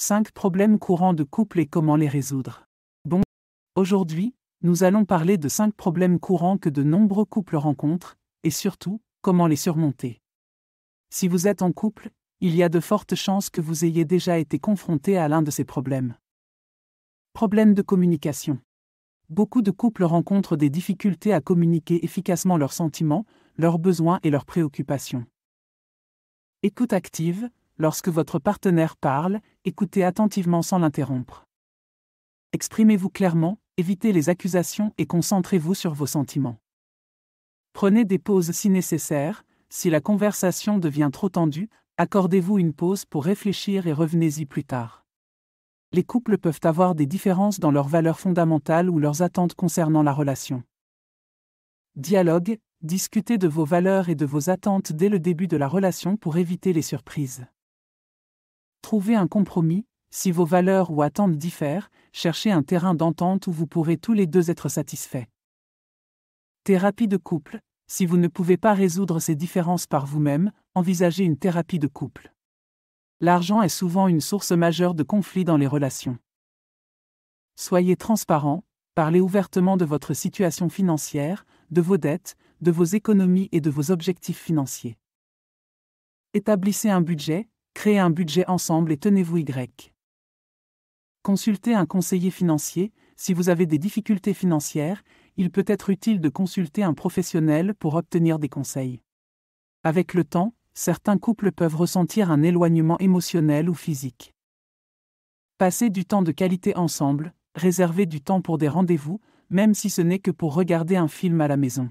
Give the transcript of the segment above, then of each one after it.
5 problèmes courants de couple et comment les résoudre. Bon, aujourd'hui, nous allons parler de 5 problèmes courants que de nombreux couples rencontrent, et surtout, comment les surmonter. Si vous êtes en couple, il y a de fortes chances que vous ayez déjà été confronté à l'un de ces problèmes. Problème de communication. Beaucoup de couples rencontrent des difficultés à communiquer efficacement leurs sentiments, leurs besoins et leurs préoccupations. Écoute active. Lorsque votre partenaire parle, écoutez attentivement sans l'interrompre. Exprimez-vous clairement, évitez les accusations et concentrez-vous sur vos sentiments. Prenez des pauses si nécessaire. Si la conversation devient trop tendue, accordez-vous une pause pour réfléchir et revenez-y plus tard. Les couples peuvent avoir des différences dans leurs valeurs fondamentales ou leurs attentes concernant la relation. Dialogue. Discutez de vos valeurs et de vos attentes dès le début de la relation pour éviter les surprises. Trouvez un compromis. Si vos valeurs ou attentes diffèrent, cherchez un terrain d'entente où vous pourrez tous les deux être satisfaits. Thérapie de couple. Si vous ne pouvez pas résoudre ces différences par vous-même, envisagez une thérapie de couple. L'argent est souvent une source majeure de conflits dans les relations. Soyez transparent, parlez ouvertement de votre situation financière, de vos dettes, de vos économies et de vos objectifs financiers. Établissez un budget, créez un budget ensemble et tenez-vous Y. Consultez un conseiller financier. Si vous avez des difficultés financières, il peut être utile de consulter un professionnel pour obtenir des conseils. Avec le temps, certains couples peuvent ressentir un éloignement émotionnel ou physique. Passez du temps de qualité ensemble, réservez du temps pour des rendez-vous, même si ce n'est que pour regarder un film à la maison.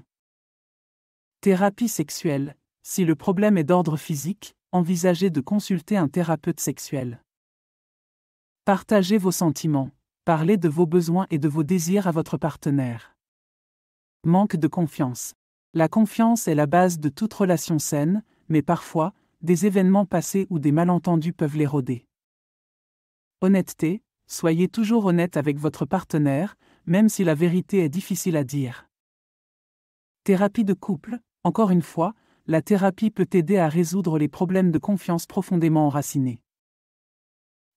Thérapie sexuelle. Si le problème est d'ordre physique, envisagez de consulter un thérapeute sexuel. Partagez vos sentiments. Parlez de vos besoins et de vos désirs à votre partenaire. Manque de confiance. La confiance est la base de toute relation saine, mais parfois, des événements passés ou des malentendus peuvent l'éroder. Honnêteté. Soyez toujours honnête avec votre partenaire, même si la vérité est difficile à dire. Thérapie de couple. Encore une fois, la thérapie peut aider à résoudre les problèmes de confiance profondément enracinés.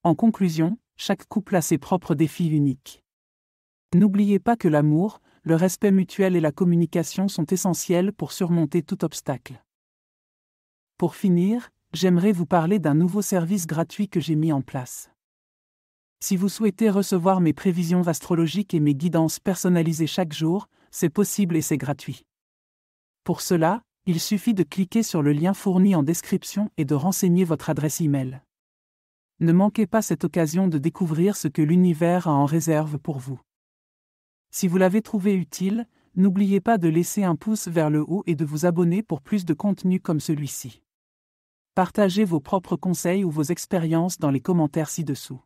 En conclusion, chaque couple a ses propres défis uniques. N'oubliez pas que l'amour, le respect mutuel et la communication sont essentiels pour surmonter tout obstacle. Pour finir, j'aimerais vous parler d'un nouveau service gratuit que j'ai mis en place. Si vous souhaitez recevoir mes prévisions astrologiques et mes guidances personnalisées chaque jour, c'est possible et c'est gratuit. Pour cela, il suffit de cliquer sur le lien fourni en description et de renseigner votre adresse e-mail. Ne manquez pas cette occasion de découvrir ce que l'univers a en réserve pour vous. Si vous l'avez trouvé utile, n'oubliez pas de laisser un pouce vers le haut et de vous abonner pour plus de contenu comme celui-ci. Partagez vos propres conseils ou vos expériences dans les commentaires ci-dessous.